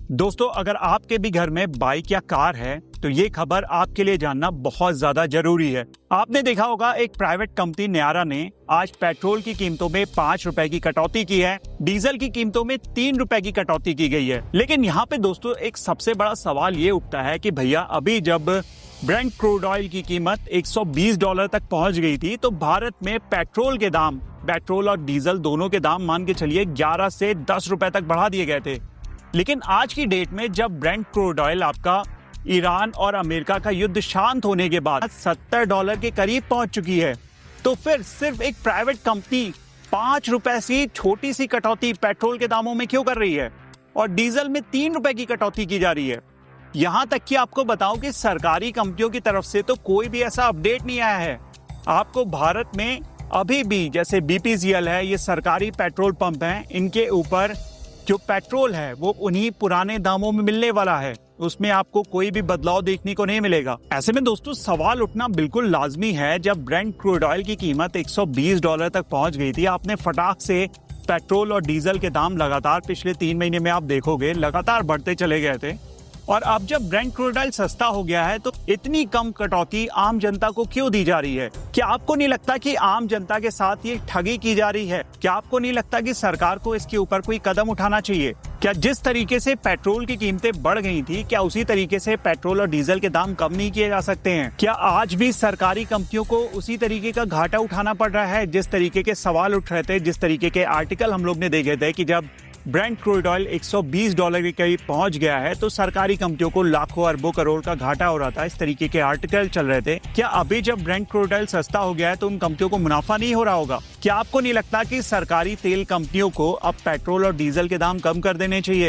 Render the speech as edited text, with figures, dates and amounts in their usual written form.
दोस्तों, अगर आपके भी घर में बाइक या कार है तो ये खबर आपके लिए जानना बहुत ज्यादा जरूरी है। आपने देखा होगा एक प्राइवेट कंपनी न्यारा ने आज पेट्रोल की कीमतों में 5 रुपए की कटौती की है, डीजल की कीमतों में 3 रुपए की कटौती की गई है। लेकिन यहाँ पे दोस्तों एक सबसे बड़ा सवाल ये उठता है कि भैया अभी जब ब्रेंट क्रूड ऑयल की कीमत $120 तक पहुंच गई थी तो भारत में पेट्रोल और डीजल दोनों के दाम मान के चलिए 11 से 10 रुपए तक बढ़ा दिए गए थे। लेकिन आज की डेट में जब ब्रेंट क्रूड ऑयल आपका ईरान और अमेरिका का युद्ध शांत होने के बाद $70 के करीब पहुंच चुकी है, तो फिर सिर्फ एक प्राइवेट कंपनी 5 रुपए सी छोटी सी कटौती पेट्रोल के दामों में क्यों कर रही है और डीजल में 3 रुपए की कटौती की जा रही है। यहां तक कि आपको बताऊं कि सरकारी कंपनियों की तरफ से तो कोई भी ऐसा अपडेट नहीं आया है। आपको भारत में अभी भी जैसे BPCL है, ये सरकारी पेट्रोल पंप हैं, इनके ऊपर जो पेट्रोल है वो उन्हीं पुराने दामों में मिलने वाला है, उसमें आपको कोई भी बदलाव देखने को नहीं मिलेगा। ऐसे में दोस्तों सवाल उठना बिल्कुल लाजमी है, जब ब्रेंट क्रूड ऑयल की कीमत $120 तक पहुंच गई थी, आपने फटाक से पेट्रोल और डीजल के दाम लगातार पिछले 3 महीने में आप देखोगे लगातार बढ़ते चले गए थे। और अब जब ब्रेंट क्रूड ऑयल सस्ता हो गया है तो इतनी कम कटौती आम जनता को क्यों दी जा रही है? क्या आपको नहीं लगता कि आम जनता के साथ ये ठगी की जा रही है? क्या आपको नहीं लगता कि सरकार को इसके ऊपर कोई कदम उठाना चाहिए? क्या जिस तरीके से पेट्रोल की कीमतें बढ़ गई थी, क्या उसी तरीके से पेट्रोल और डीजल के दाम कम नहीं किए जा सकते हैं? क्या आज भी सरकारी कंपनियों को उसी तरीके का घाटा उठाना पड़ रहा है? जिस तरीके के सवाल उठ रहे थे, जिस तरीके के आर्टिकल हम लोग ने देखे थे कि जब ब्रेंट क्रूड ऑयल $120 के करीब पहुंच गया है तो सरकारी कंपनियों को लाखों अरबों करोड़ का घाटा हो रहा था, इस तरीके के आर्टिकल चल रहे थे। क्या अभी जब ब्रेंट क्रूड ऑयल सस्ता हो गया है तो उन कंपनियों को मुनाफा नहीं हो रहा होगा? क्या आपको नहीं लगता कि सरकारी तेल कंपनियों को अब पेट्रोल और डीजल के दाम कम कर देने चाहिए?